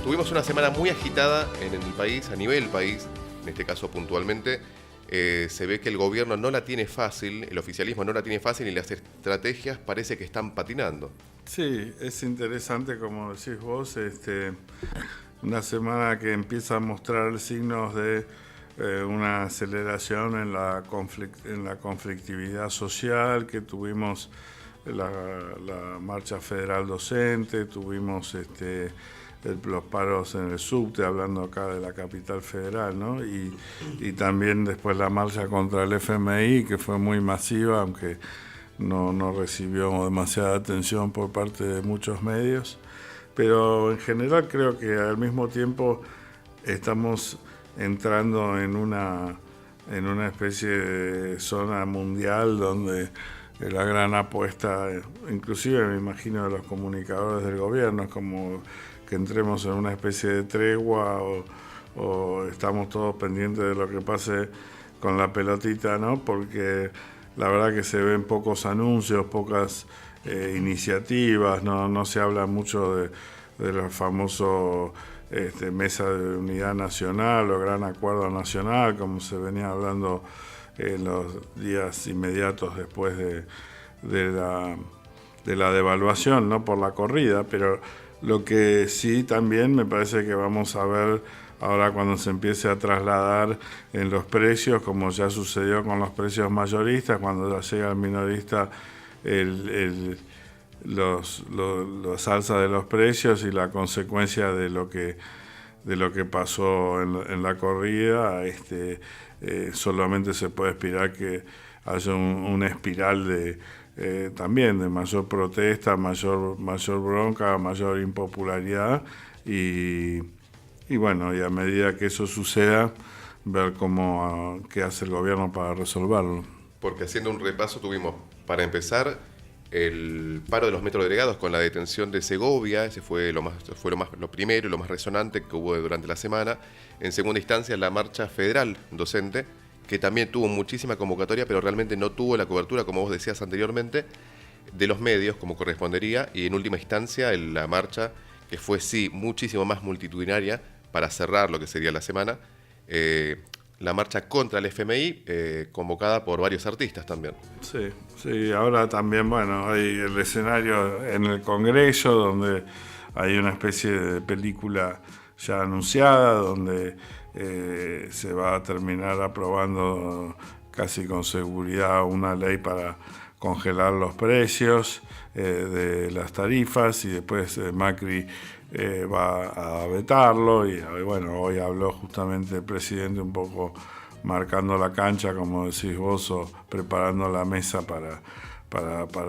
Tuvimos una semana muy agitada en el país, a nivel país, en este caso puntualmente. Se ve que el gobierno no la tiene fácil, el oficialismo no la tiene fácil y las estrategias parece que están patinando. Sí, es interesante, como decís vos, una semana que empieza a mostrar signos de una aceleración en la conflictividad social, que tuvimos la marcha federal docente, tuvimos los paros en el subte, hablando acá de la capital federal, ¿no? Y también después la marcha contra el FMI, que fue muy masiva, aunque no recibió demasiada atención por parte de muchos medios. Pero en general creo que al mismo tiempo estamos entrando en una especie de zona mundial donde la gran apuesta, inclusive me imagino de los comunicadores del gobierno, es como que entremos en una especie de tregua o estamos todos pendientes de lo que pase con la pelotita, ¿no? Porque la verdad que se ven pocos anuncios, pocas iniciativas, no se habla mucho de los famosos Mesa de Unidad Nacional o Gran Acuerdo Nacional, como se venía hablando en los días inmediatos después de la devaluación, no por la corrida, pero lo que sí también me parece que vamos a ver ahora cuando se empiece a trasladar en los precios, como ya sucedió con los precios mayoristas, cuando ya llega el minorista los alzas de los precios y la consecuencia de lo que pasó en la corrida, solamente se puede esperar que haya una espiral también de mayor protesta, mayor bronca, mayor impopularidad y bueno, y a medida que eso suceda, ver qué hace el gobierno para resolverlo. Porque haciendo un repaso tuvimos, para empezar, el paro de los metrodelegados con la detención de Segovia. Ese fue lo primero y lo más resonante que hubo durante la semana. En segunda instancia, la marcha federal docente, que también tuvo muchísima convocatoria, pero realmente no tuvo la cobertura, como vos decías anteriormente, de los medios, como correspondería. Y en última instancia, la marcha, que fue sí muchísimo más multitudinaria, para cerrar lo que sería la semana, la marcha contra el FMI, convocada por varios artistas también. Sí, ahora también, bueno, hay el escenario en el Congreso, donde hay una especie de película ya anunciada, donde se va a terminar aprobando casi con seguridad una ley para congelar los precios de las tarifas, y después Macri va a vetarlo, y bueno, hoy habló justamente el presidente un poco marcando la cancha, como decís vos, o preparando la mesa para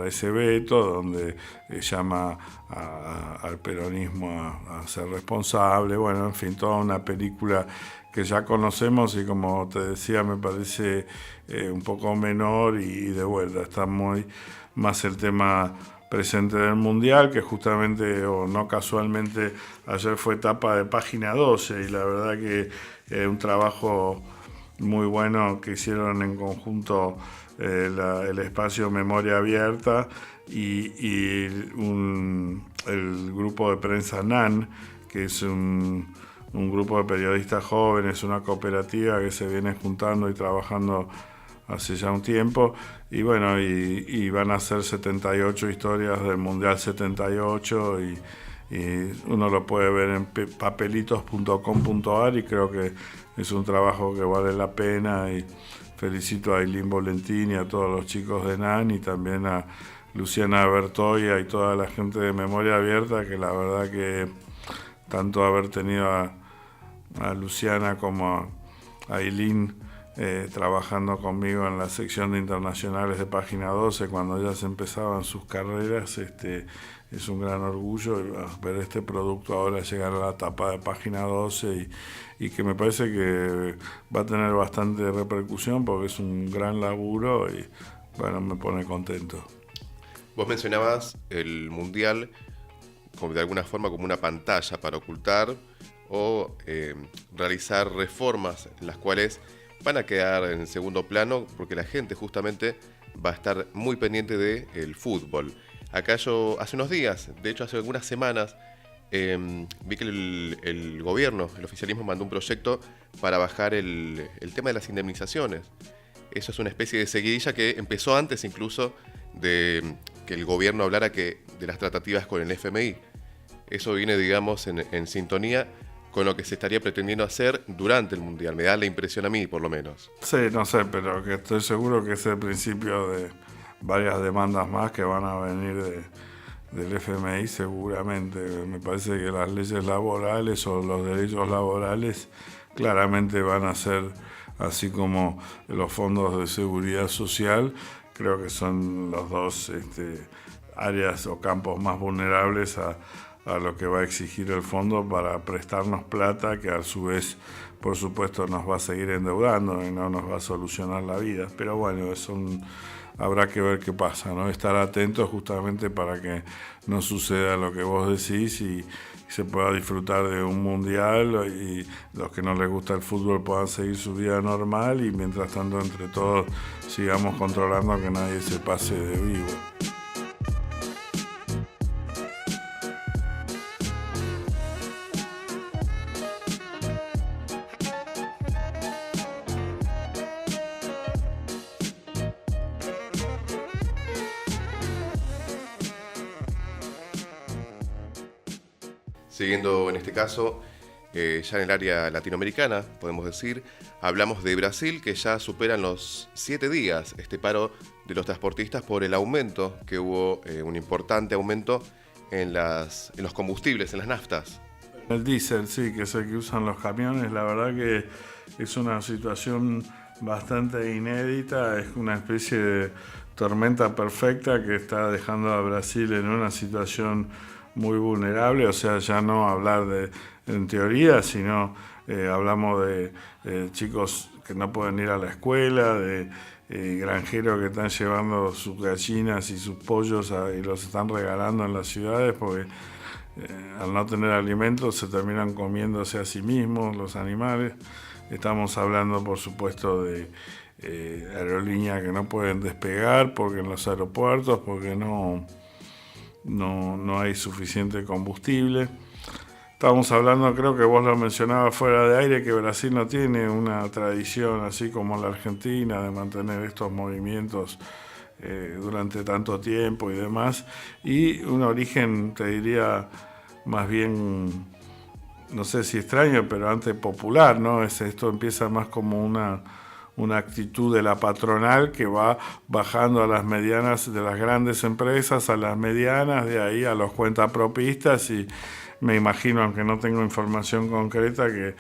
ese veto, donde llama al peronismo a ser responsable. Bueno, en fin, toda una película que ya conocemos y, como te decía, me parece un poco menor, y de vuelta está muy más el tema presente del Mundial, que justamente, o no casualmente, ayer fue tapa de Página 12, y la verdad que un trabajo muy bueno que hicieron en conjunto el espacio Memoria Abierta y el grupo de prensa NAN, que es un grupo de periodistas jóvenes, una cooperativa que se viene juntando y trabajando hace ya un tiempo, y bueno, y van a ser 78 historias del Mundial 78, y uno lo puede ver en papelitos.com.ar, y creo que es un trabajo que vale la pena, y felicito a Ailín Volentini, a todos los chicos de NAN, y también a Luciana Bertoia y toda la gente de Memoria Abierta, que la verdad que tanto haber tenido a Luciana como a Ailín trabajando conmigo en la sección de internacionales de Página 12 cuando ellas empezaban sus carreras, es un gran orgullo ver este producto ahora llegar a la tapa de Página 12, y que me parece que va a tener bastante repercusión porque es un gran laburo, y bueno, me pone contento. Vos mencionabas el Mundial como de alguna forma como una pantalla para ocultar o realizar reformas en las cuales van a quedar en segundo plano porque la gente justamente va a estar muy pendiente del fútbol. Acá yo hace unos días, de hecho hace algunas semanas, vi que el gobierno, el oficialismo mandó un proyecto para bajar el tema de las indemnizaciones. Eso es una especie de seguidilla que empezó antes incluso de que el gobierno hablara de las tratativas con el FMI. Eso viene, digamos, en sintonía con lo que se estaría pretendiendo hacer durante el Mundial. Me da la impresión a mí, por lo menos. Sí, no sé, pero que estoy seguro que es el principio de varias demandas más que van a venir del FMI seguramente. Me parece que las leyes laborales o los derechos laborales claramente van a ser, así como los fondos de seguridad social, creo que son los dos áreas o campos más vulnerables a lo que va a exigir el fondo para prestarnos plata, que a su vez, por supuesto, nos va a seguir endeudando y no nos va a solucionar la vida. Pero bueno, habrá que ver qué pasa, ¿no? Estar atentos justamente para que no suceda lo que vos decís y se pueda disfrutar de un mundial y los que no les gusta el fútbol puedan seguir su vida normal y mientras tanto entre todos sigamos controlando que nadie se pase de vivo. Siguiendo en este caso, ya en el área latinoamericana, podemos decir, hablamos de Brasil, que ya superan los 7 días este paro de los transportistas por el aumento, que hubo un importante aumento en los combustibles, en las naftas. El diésel, sí, que es el que usan los camiones, la verdad que es una situación bastante inédita, es una especie de tormenta perfecta que está dejando a Brasil en una situación muy vulnerable, o sea, ya no hablar en teoría, sino hablamos de chicos que no pueden ir a la escuela, de granjeros que están llevando sus gallinas y sus pollos y los están regalando en las ciudades porque al no tener alimentos se terminan comiéndose a sí mismos los animales. Estamos hablando, por supuesto, de aerolíneas que no pueden despegar porque en los aeropuertos, porque no hay suficiente combustible. Estamos hablando, creo que vos lo mencionabas fuera de aire, que Brasil no tiene una tradición así como la Argentina de mantener estos movimientos durante tanto tiempo y demás, y un origen, te diría, más bien, no sé si extraño, pero antes popular, ¿no? Esto empieza más como una actitud de la patronal que va bajando a las medianas, de las grandes empresas a las medianas, de ahí a los cuentapropistas, y me imagino, aunque no tengo información concreta, que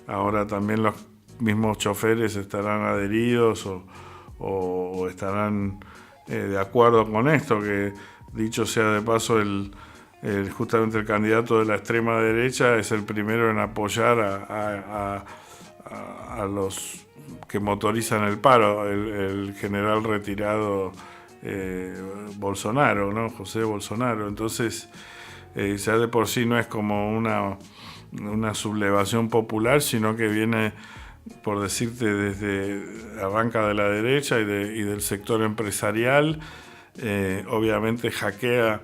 ahora también los mismos choferes estarán adheridos o estarán de acuerdo con esto, que dicho sea de paso, justamente el candidato de la extrema derecha es el primero en apoyar a los que motorizan el paro, el general retirado Bolsonaro, ¿no? José Bolsonaro. Entonces, ya de por sí no es como una sublevación popular, sino que viene, por decirte, arranca de la derecha y del sector empresarial. Obviamente hackea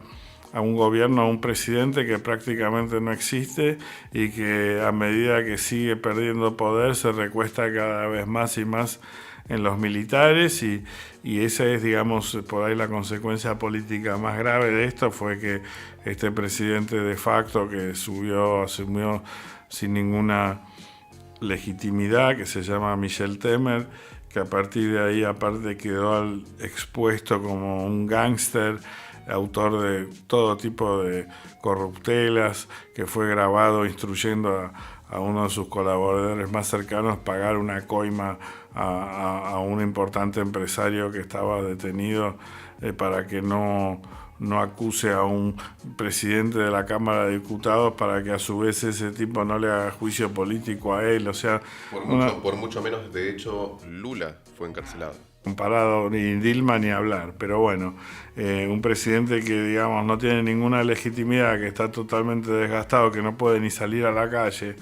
a un gobierno, a un presidente que prácticamente no existe y que a medida que sigue perdiendo poder se recuesta cada vez más y más en los militares y esa es, digamos, por ahí la consecuencia política más grave de esto fue que este presidente de facto que asumió sin ninguna legitimidad, que se llama Michel Temer, que a partir de ahí aparte quedó expuesto como un gángster, autor de todo tipo de corruptelas, que fue grabado instruyendo a uno de sus colaboradores más cercanos pagar una coima a un importante empresario que estaba detenido para que no acuse a un presidente de la Cámara de Diputados, para que a su vez ese tipo no le haga juicio político a él. O sea, por mucho menos, de hecho, Lula fue encarcelado. Comparado, ni Dilma ni hablar, pero bueno, un presidente que, digamos, no tiene ninguna legitimidad, que está totalmente desgastado, que no puede ni salir a la calle,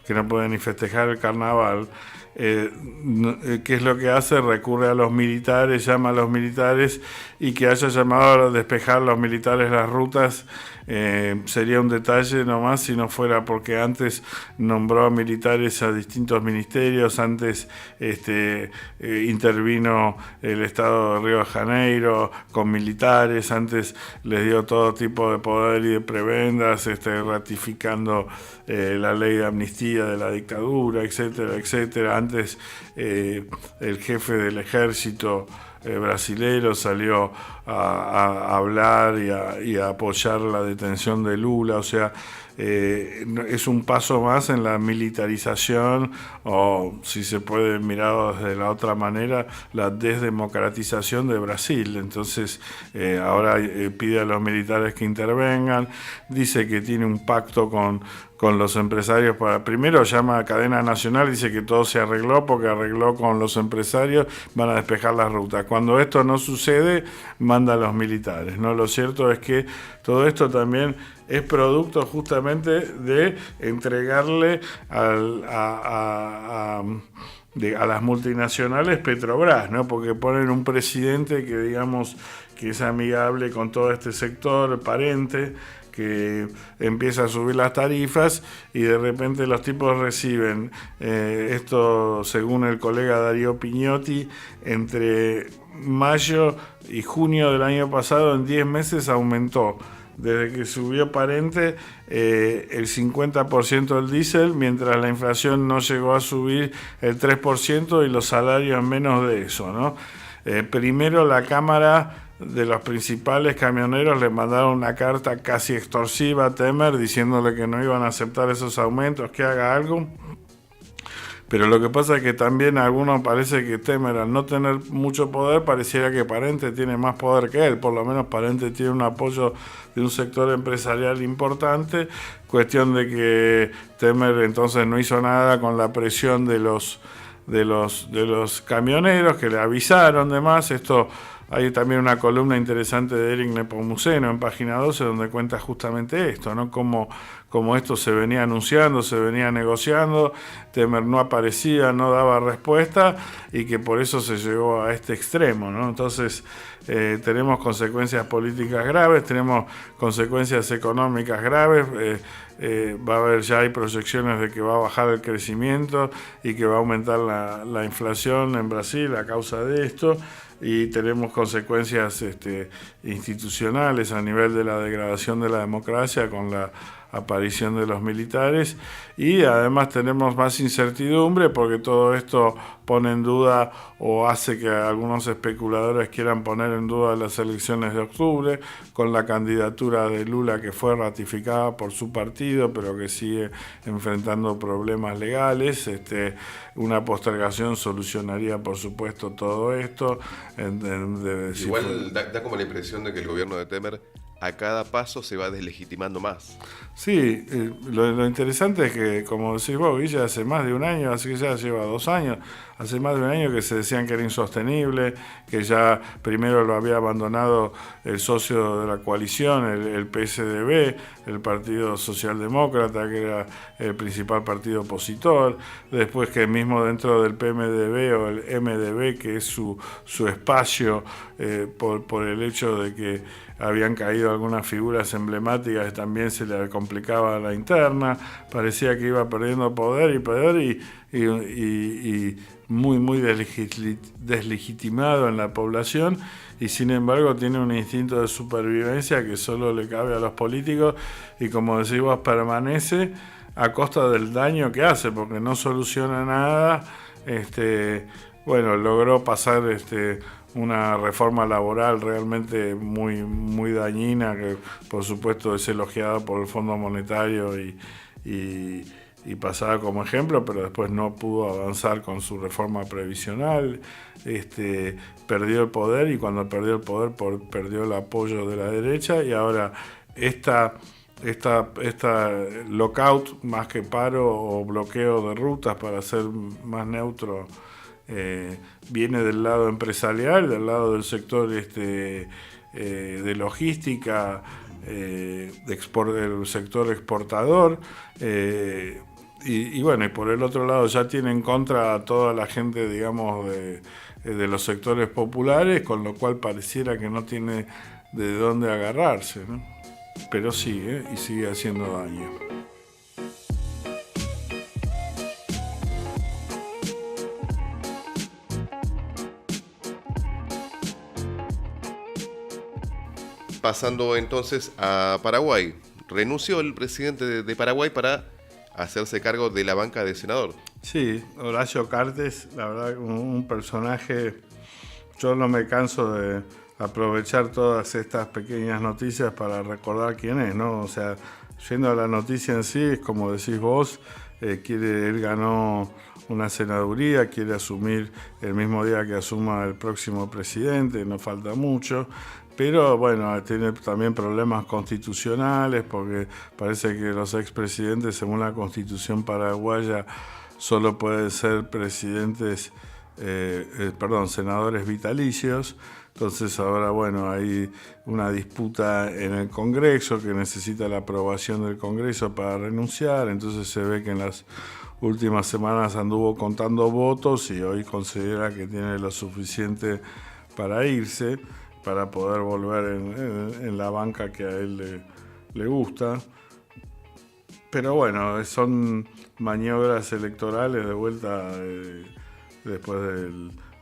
que no puede ni festejar el carnaval. ¿Qué es lo que hace? Recurre a los militares, llama a los militares, y que haya llamado a despejar los militares las rutas sería un detalle nomás, si no fuera porque antes nombró a militares a distintos ministerios, antes intervino el Estado de Río de Janeiro con militares, antes les dio todo tipo de poder y de prebendas, ratificando la ley de amnistía de la dictadura, etcétera, etcétera. Antes el jefe del ejército brasilero salió a hablar y a apoyar la detención de Lula, o sea, es un paso más en la militarización, o si se puede mirar desde la otra manera, la desdemocratización de Brasil. Entonces ahora pide a los militares que intervengan, dice que tiene un pacto con los empresarios primero llama a cadena nacional, dice que todo se arregló porque arregló con los empresarios, van a despejar las rutas. Cuando esto no sucede, manda a los militares, ¿no? Lo cierto es que todo esto también es producto justamente de entregarle a las multinacionales Petrobras, ¿no? Porque ponen un presidente que digamos que es amigable con todo este sector, parente, que empieza a subir las tarifas y de repente los tipos reciben, esto según el colega Darío Piñotti, entre mayo y junio del año pasado, en 10 meses aumentó, desde que subió Parente, el 50% del diésel, mientras la inflación no llegó a subir el 3% y los salarios menos de eso, ¿no? Primero la Cámara de los principales camioneros le mandaron una carta casi extorsiva a Temer diciéndole que no iban a aceptar esos aumentos, que haga algo. Pero lo que pasa es que también a algunos parece que Temer, al no tener mucho poder, pareciera que Parente tiene más poder que él. Por lo menos Parente tiene un apoyo de un sector empresarial importante. Cuestión de que Temer entonces no hizo nada con la presión de los camioneros que le avisaron de más. Esto hay también una columna interesante de Eric Nepomuceno en Página 12 donde cuenta justamente esto, ¿no? Cómo esto se venía anunciando, se venía negociando, Temer no aparecía, no daba respuesta y que por eso se llegó a este extremo, ¿no? Entonces tenemos consecuencias políticas graves, tenemos consecuencias económicas graves, va a haber, ya hay proyecciones de que va a bajar el crecimiento y que va a aumentar la inflación en Brasil a causa de esto. Y tenemos consecuencias institucionales a nivel de la degradación de la democracia con la aparición de los militares, y además tenemos más incertidumbre porque todo esto pone en duda o hace que algunos especuladores quieran poner en duda las elecciones de octubre con la candidatura de Lula, que fue ratificada por su partido pero que sigue enfrentando problemas legales. Una postergación solucionaría por supuesto todo esto. Igual da como la impresión de que el gobierno de Temer a cada paso se va deslegitimando más. Sí, lo interesante es que, como decís vos, Guilla, hace más de un año, así que ya lleva 2 años, hace más de un año que se decían que era insostenible, que ya primero lo había abandonado el socio de la coalición, el PSDB, el Partido Socialdemócrata, que era el principal partido opositor, después que mismo dentro del PMDB o el MDB, que es su espacio, por el hecho de que habían caído algunas figuras emblemáticas y también se le complicaba la interna, parecía que iba perdiendo poder y muy deslegitimado en la población, y sin embargo tiene un instinto de supervivencia que solo le cabe a los políticos y, como decís vos, permanece a costa del daño que hace, porque no soluciona nada. Logró pasar una reforma laboral realmente muy dañina, que por supuesto es elogiada por el Fondo Monetario y pasada como ejemplo, pero después no pudo avanzar con su reforma previsional. Perdió el poder, y cuando perdió el poder perdió el apoyo de la derecha, y ahora esta lockout, más que paro o bloqueo de rutas para ser más neutro, viene del lado empresarial, del lado del sector de logística, del sector exportador. y bueno, y por el otro lado ya tiene en contra a toda la gente, digamos, de los sectores populares, con lo cual pareciera que no tiene de dónde agarrarse, ¿no? Pero sigue, y sigue haciendo daño. Pasando entonces a Paraguay. Renunció el presidente de Paraguay para hacerse cargo de la banca de senador. Sí, Horacio Cartes, la verdad, un personaje, yo no me canso de aprovechar todas estas pequeñas noticias para recordar quién es, ¿no? O sea, yendo a la noticia en sí, es como decís vos, él ganó una senaduría, quiere asumir el mismo día que asuma el próximo presidente, no falta mucho. Pero bueno, tiene también problemas constitucionales porque parece que los expresidentes, según la constitución paraguaya, solo pueden ser senadores vitalicios. Entonces ahora, bueno, hay una disputa en el Congreso que necesita la aprobación del Congreso para renunciar. Entonces se ve que en las últimas semanas anduvo contando votos y hoy considera que tiene lo suficiente para irse, para poder volver en la banca que a él le gusta. Pero bueno, son maniobras electorales de vuelta después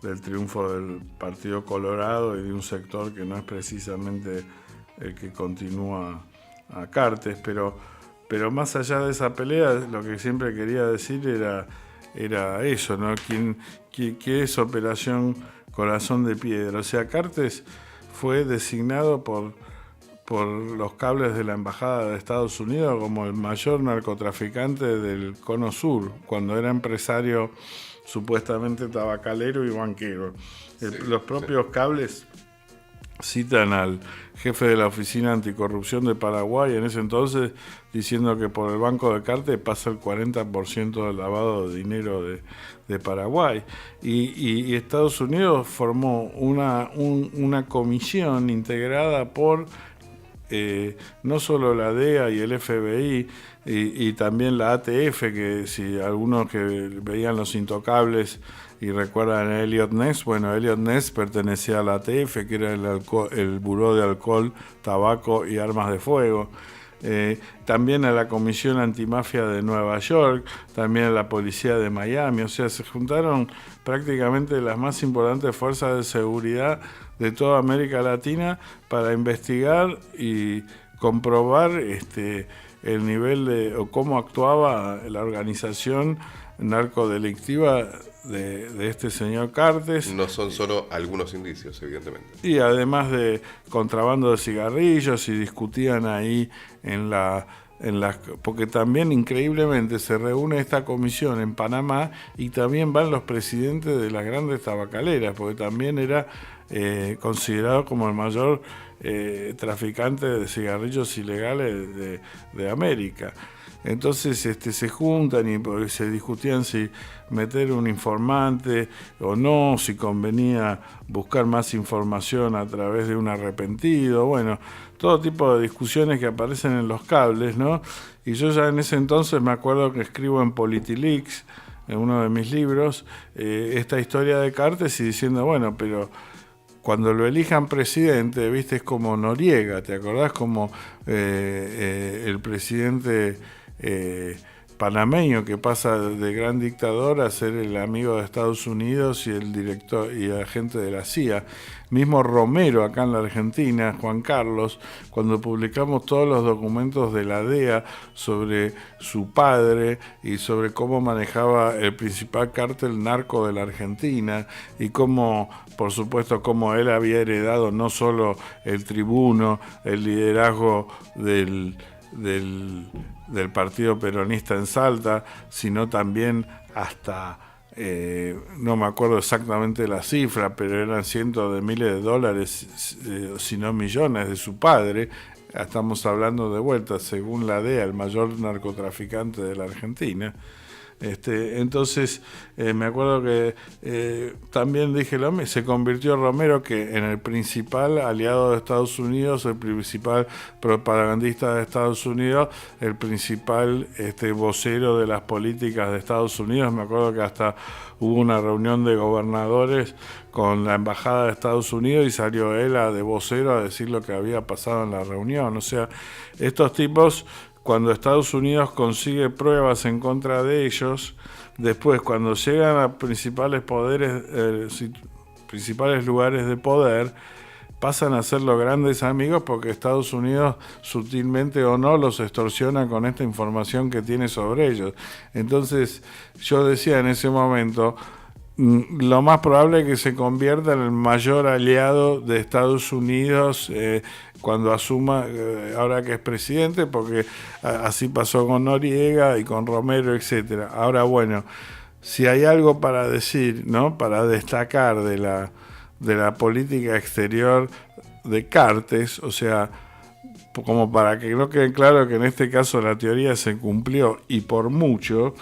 del triunfo del Partido Colorado y de un sector que no es precisamente el que continúa a Cartes. Pero más allá de esa pelea, lo que siempre quería decir era eso, ¿no? ¿Qué es Operación Corazón de Piedra? O sea, Cartes fue designado por los cables de la Embajada de Estados Unidos como el mayor narcotraficante del Cono Sur, cuando era empresario supuestamente tabacalero y banquero. Los propios cables citan al jefe de la Oficina Anticorrupción de Paraguay en ese entonces, diciendo que por el banco de Cartes pasa el 40% del lavado de dinero de Paraguay. Y Estados Unidos formó una comisión integrada por no solo la DEA y el FBI y también la ATF, que si algunos que veían Los Intocables y recuerdan a Eliot Ness, bueno, Eliot Ness pertenecía a la ATF, que era el Buró de Alcohol, Tabaco y Armas de Fuego. También a la Comisión Antimafia de Nueva York, también a la Policía de Miami. O sea, se juntaron prácticamente las más importantes fuerzas de seguridad de toda América Latina para investigar y comprobar el nivel o cómo actuaba la organización narcodelictiva de este señor Cartes. No son solo algunos indicios, evidentemente. Y además de contrabando de cigarrillos, y discutían ahí porque también increíblemente se reúne esta comisión en Panamá y también van los presidentes de las grandes tabacaleras, porque también era considerado como el mayor traficante de cigarrillos ilegales de América. Entonces se juntan y se discutían si meter un informante o no, si convenía buscar más información a través de un arrepentido, bueno, todo tipo de discusiones que aparecen en los cables, ¿no? Y yo ya en ese entonces me acuerdo que escribo en PolitiLeaks, en uno de mis libros, esta historia de Cartes y diciendo, bueno, pero cuando lo elijan presidente, viste, es como Noriega, ¿te acordás? Como el presidente panameño que pasa de gran dictador a ser el amigo de Estados Unidos y el director y agente de la CIA. Mismo Romero acá en la Argentina, Juan Carlos, cuando publicamos todos los documentos de la DEA sobre su padre y sobre cómo manejaba el principal cártel narco de la Argentina y cómo, por supuesto, cómo él había heredado no solo el tribuno, el liderazgo del Partido Peronista en Salta, sino también hasta, no me acuerdo exactamente la cifra, pero eran cientos de miles de dólares, si no millones, de su padre. Estamos hablando de vuelta, según la DEA, el mayor narcotraficante de la Argentina. Entonces, me acuerdo que también dije lo mismo, se convirtió Romero que en el principal aliado de Estados Unidos, el principal propagandista de Estados Unidos, el principal vocero de las políticas de Estados Unidos. Me acuerdo que hasta hubo una reunión de gobernadores con la embajada de Estados Unidos y salió él de vocero a decir lo que había pasado en la reunión. O sea, estos tipos, cuando Estados Unidos consigue pruebas en contra de ellos, después cuando llegan a principales lugares de poder, pasan a ser los grandes amigos porque Estados Unidos sutilmente o no los extorsiona con esta información que tiene sobre ellos. Entonces yo decía en ese momento, lo más probable es que se convierta en el mayor aliado de Estados Unidos cuando asuma, ahora que es presidente, porque así pasó con Noriega y con Romero, etcétera. Ahora, bueno, si hay algo para decir, ¿no?, para destacar de la política exterior de Cartes, o sea, como para que no quede claro que en este caso la teoría se cumplió y por mucho.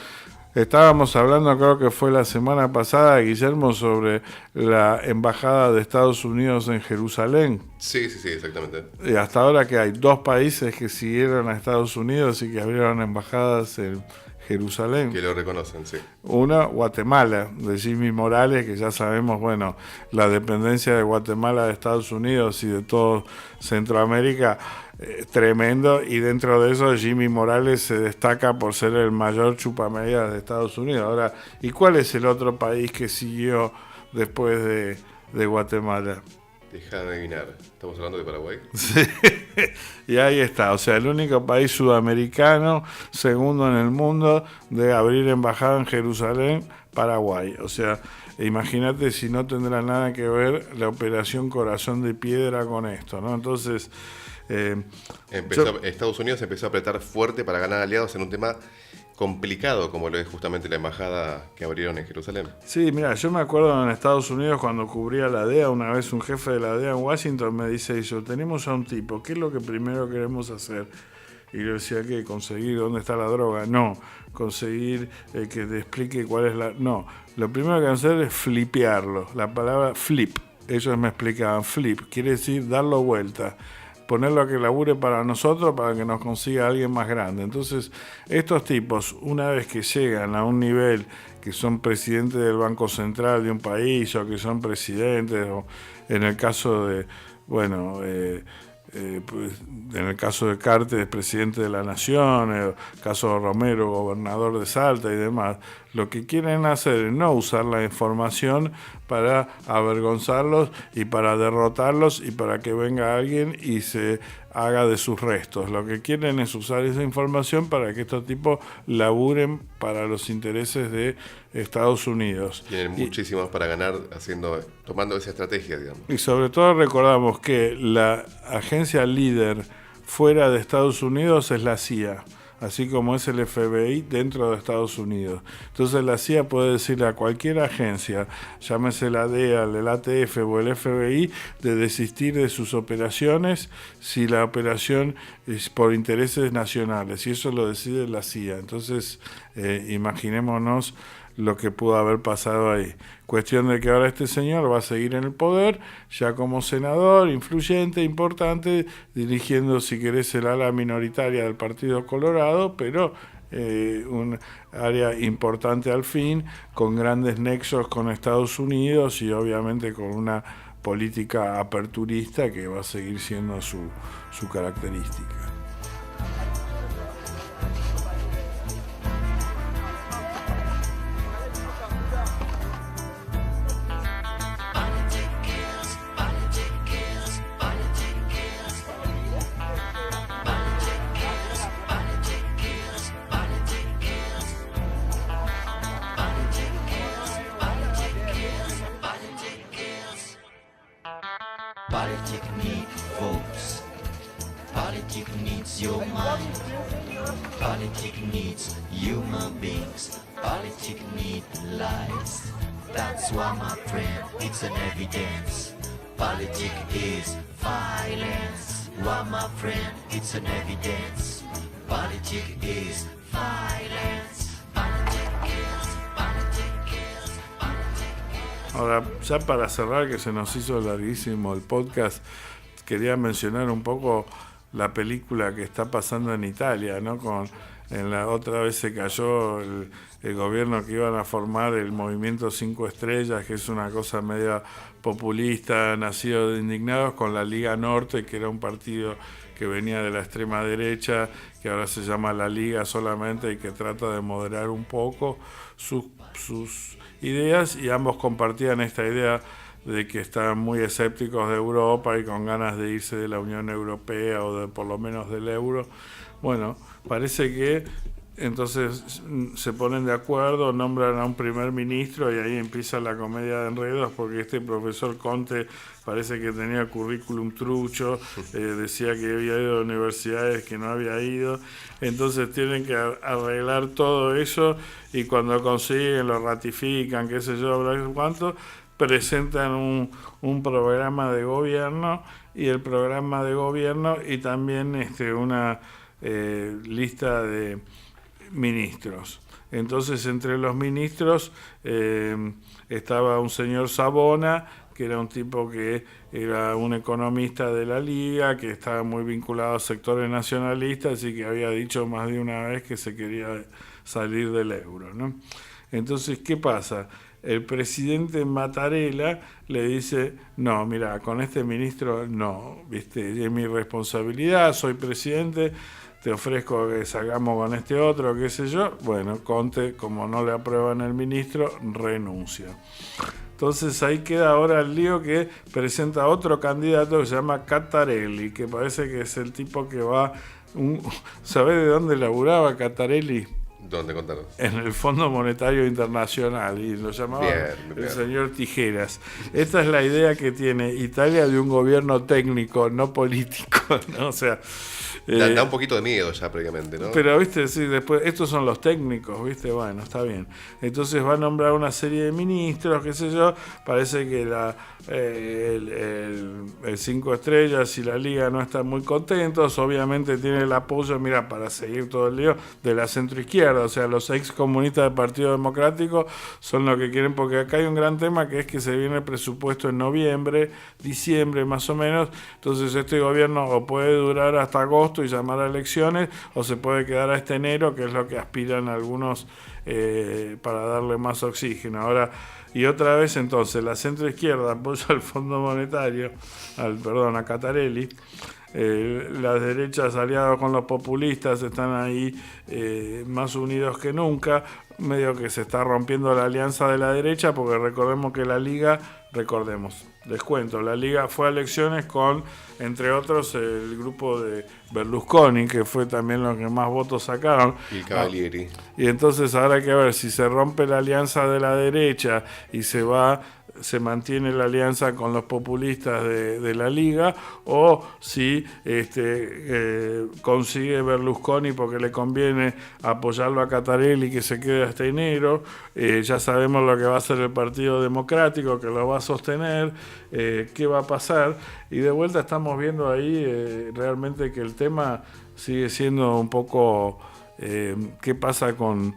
Estábamos hablando, creo que fue la semana pasada, Guillermo, sobre la embajada de Estados Unidos en Jerusalén. Sí, exactamente. Y hasta ahora que hay 2 países que siguieron a Estados Unidos y que abrieron embajadas en Jerusalén. Que lo reconocen, sí. Una, Guatemala, de Jimmy Morales, que ya sabemos, bueno, la dependencia de Guatemala de Estados Unidos y de todo Centroamérica, tremendo, y dentro de eso Jimmy Morales se destaca por ser el mayor chupamedias de Estados Unidos. Ahora, ¿y cuál es el otro país que siguió después de Guatemala? Deja de adivinar. ¿Estamos hablando de Paraguay? Sí, y ahí está. O sea, el único país sudamericano, segundo en el mundo, de abrir embajada en Jerusalén, Paraguay. O sea, imagínate si no tendrá nada que ver la operación Corazón de Piedra con esto, ¿no? Entonces, Estados Unidos empezó a apretar fuerte para ganar aliados en un tema complicado como lo es justamente la embajada que abrieron en Jerusalén. Sí, mira, yo me acuerdo en Estados Unidos cuando cubría la DEA, una vez un jefe de la DEA en Washington me dice eso, tenemos a un tipo, ¿qué es lo que primero queremos hacer? Y yo decía, ¿qué? ¿Conseguir dónde está la droga? No. ¿Conseguir que te explique cuál es la...? No. Lo primero que hay que hacer es flipearlo. La palabra flip. Ellos me explicaban, flip, quiere decir darlo vuelta. Ponerlo a que labure para nosotros, para que nos consiga alguien más grande. Entonces, estos tipos, una vez que llegan a un nivel que son presidentes del Banco Central de un país, o que son presidentes, o en el caso de, bueno, pues, en el caso de Cartes, presidente de la Nación, en el caso de Romero, gobernador de Salta y demás, lo que quieren hacer es no usar la información para avergonzarlos y para derrotarlos y para que venga alguien y se haga de sus restos. Lo que quieren es usar esa información para que estos tipos laburen para los intereses de Estados Unidos. Tienen muchísimos para ganar tomando esa estrategia, digamos. Y sobre todo recordamos que la agencia líder fuera de Estados Unidos es la CIA, así como es el FBI dentro de Estados Unidos. Entonces la CIA puede decirle a cualquier agencia, llámese la DEA, el ATF o el FBI, de desistir de sus operaciones si la operación es por intereses nacionales, y eso lo decide la CIA. Entonces imaginémonos lo que pudo haber pasado ahí. Cuestión de que ahora este señor va a seguir en el poder, ya como senador, influyente, importante, dirigiendo, si querés, el ala minoritaria del Partido Colorado, pero un área importante al fin, con grandes nexos con Estados Unidos y obviamente con una política aperturista que va a seguir siendo su característica. Politics needs votes. Politics needs your mind. Politics needs human beings. Politics needs lives. That's why, my friend, it's an evidence. Politics is violence. Why, my friend, it's an evidence. Politics is violence. Politics Ahora, ya para cerrar, que se nos hizo larguísimo el podcast, quería mencionar un poco la película que está pasando en Italia, ¿no? Otra vez se cayó el gobierno que iban a formar el Movimiento 5 Estrellas, que es una cosa media populista, nacido de indignados, con la Liga Norte, que era un partido que venía de la extrema derecha, que ahora se llama la Liga solamente, y que trata de moderar un poco sus ideas, y ambos compartían esta idea de que estaban muy escépticos de Europa y con ganas de irse de la Unión Europea o de por lo menos del euro. Bueno, parece que entonces se ponen de acuerdo, nombran a un primer ministro y ahí empieza la comedia de enredos, porque este profesor Conte parece que tenía currículum trucho, decía que había ido a universidades que no había ido, entonces tienen que arreglar todo eso, y cuando consiguen lo ratifican, qué sé yo, bla, cuánto, presentan un programa de gobierno, y el programa de gobierno y también una lista de ministros. Entonces, entre los ministros estaba un señor Savona, que era un tipo que era un economista de la Liga, que estaba muy vinculado a sectores nacionalistas y que había dicho más de una vez que se quería salir del euro, ¿no? Entonces, ¿qué pasa? El presidente Mattarella le dice, no, mira, con este ministro no, ¿viste? Es mi responsabilidad, soy presidente, te ofrezco que salgamos con este otro, qué sé yo. Bueno, Conte, como no le aprueban el ministro, renuncia. Entonces ahí queda ahora el lío, que presenta otro candidato que se llama Cattarelli, que parece que es el tipo que va... ¿Sabés de dónde laburaba Cattarelli? ¿Dónde? Contanos. En el Fondo Monetario Internacional, y lo llamaban el señor Tijeras. Esta es la idea que tiene Italia de un gobierno técnico, no político, ¿no? O sea... Da un poquito de miedo ya prácticamente, ¿no? Pero, viste, sí, después, estos son los técnicos, viste, bueno, está bien. Entonces va a nombrar una serie de ministros, qué sé yo, parece que el 5 Estrellas y la Liga no están muy contentos, obviamente tiene el apoyo, mira, para seguir todo el lío, de la centroizquierda, o sea, los ex comunistas del Partido Democrático son los que quieren, porque acá hay un gran tema, que es que se viene el presupuesto en noviembre, diciembre más o menos, entonces este gobierno o puede durar hasta agosto y llamar a elecciones, o se puede quedar a enero, que es lo que aspiran algunos, para darle más oxígeno. Ahora, y otra vez entonces la centroizquierda apoya al Fondo Monetario, a Cattarelli, las derechas aliadas con los populistas están ahí más unidos que nunca, medio que se está rompiendo la alianza de la derecha, porque recordemos que la Liga, les cuento, la Liga fue a elecciones con, entre otros, el grupo de Berlusconi, que fue también los que más votos sacaron. Y Cavalieri. Y entonces ahora hay que ver si se rompe la alianza de la derecha y se mantiene la alianza con los populistas de la Liga, o si consigue Berlusconi, porque le conviene apoyarlo a Cattarelli, que se quede hasta enero. Ya sabemos lo que va a hacer el Partido Democrático, que lo va a sostener, qué va a pasar, y de vuelta estamos viendo ahí realmente que el tema sigue siendo un poco qué pasa con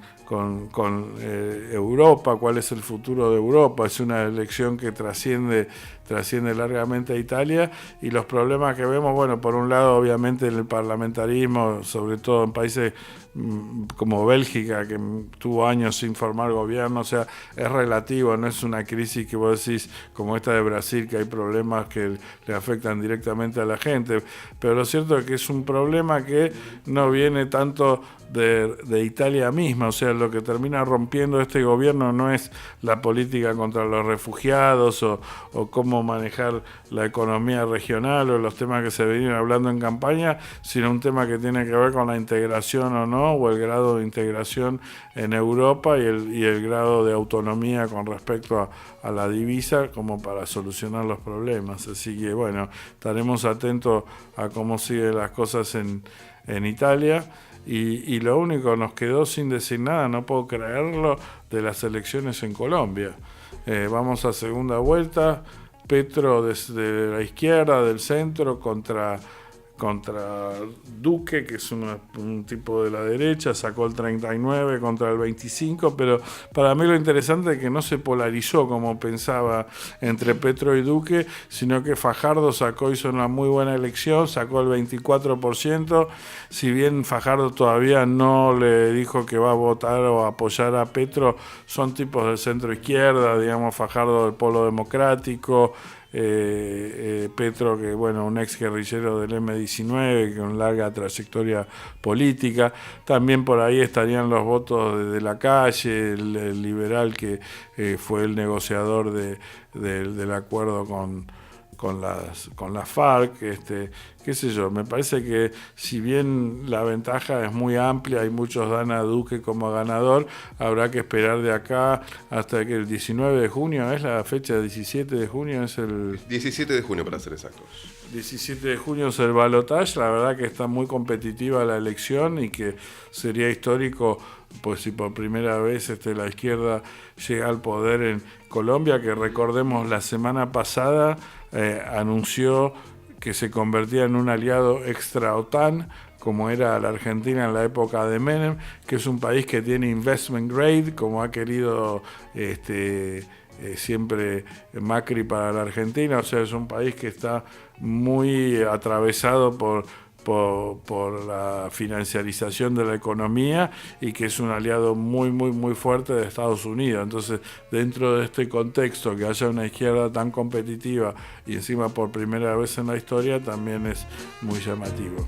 Europa, cuál es el futuro de Europa. Es una elección que trasciende largamente a Italia, y los problemas que vemos, bueno, por un lado obviamente en el parlamentarismo, sobre todo en países como Bélgica, que tuvo años sin formar gobierno, o sea, es relativo, no es una crisis que vos decís como esta de Brasil, que hay problemas que le afectan directamente a la gente, pero lo cierto es que es un problema que no viene tanto de Italia misma, o sea, lo que termina rompiendo este gobierno no es la política contra los refugiados o cómo manejar la economía regional o los temas que se venían hablando en campaña, sino un tema que tiene que ver con la integración o no, o el grado de integración en Europa y el grado de autonomía con respecto a la divisa, como para solucionar los problemas. Así que bueno, estaremos atentos a cómo siguen las cosas en Italia. Y lo único, nos quedó sin decir nada, no puedo creerlo, de las elecciones en Colombia. Vamos a segunda vuelta, Petro desde la izquierda, del centro, contra contra Duque, que es un tipo de la derecha, sacó el 39 contra el 25, pero para mí lo interesante es que no se polarizó como pensaba entre Petro y Duque, sino que Fajardo hizo una muy buena elección, sacó el 24%, si bien Fajardo todavía no le dijo que va a votar o apoyar a Petro, son tipos del centro izquierda, digamos Fajardo del Polo Democrático, Petro, que bueno, un ex guerrillero del M-19 con larga trayectoria política. También por ahí estarían los votos de la calle, el liberal que fue el negociador del acuerdo con las FARC, qué sé yo, me parece que si bien la ventaja es muy amplia y muchos dan a Duque como ganador, habrá que esperar de acá hasta que el 19 de junio, es la fecha, 17 de junio es el... 17 de junio para ser exactos. 17 de junio es el balotaje, la verdad que está muy competitiva la elección y que sería histórico, pues si por primera vez la izquierda llega al poder en Colombia, que recordemos la semana pasada anunció que se convertía en un aliado extra OTAN, como era la Argentina en la época de Menem, que es un país que tiene investment grade, como ha querido siempre Macri para la Argentina, o sea, es un país que está muy atravesado por la financiarización de la economía y que es un aliado muy, muy, muy fuerte de Estados Unidos. Entonces, dentro de este contexto, que haya una izquierda tan competitiva y encima por primera vez en la historia, también es muy llamativo.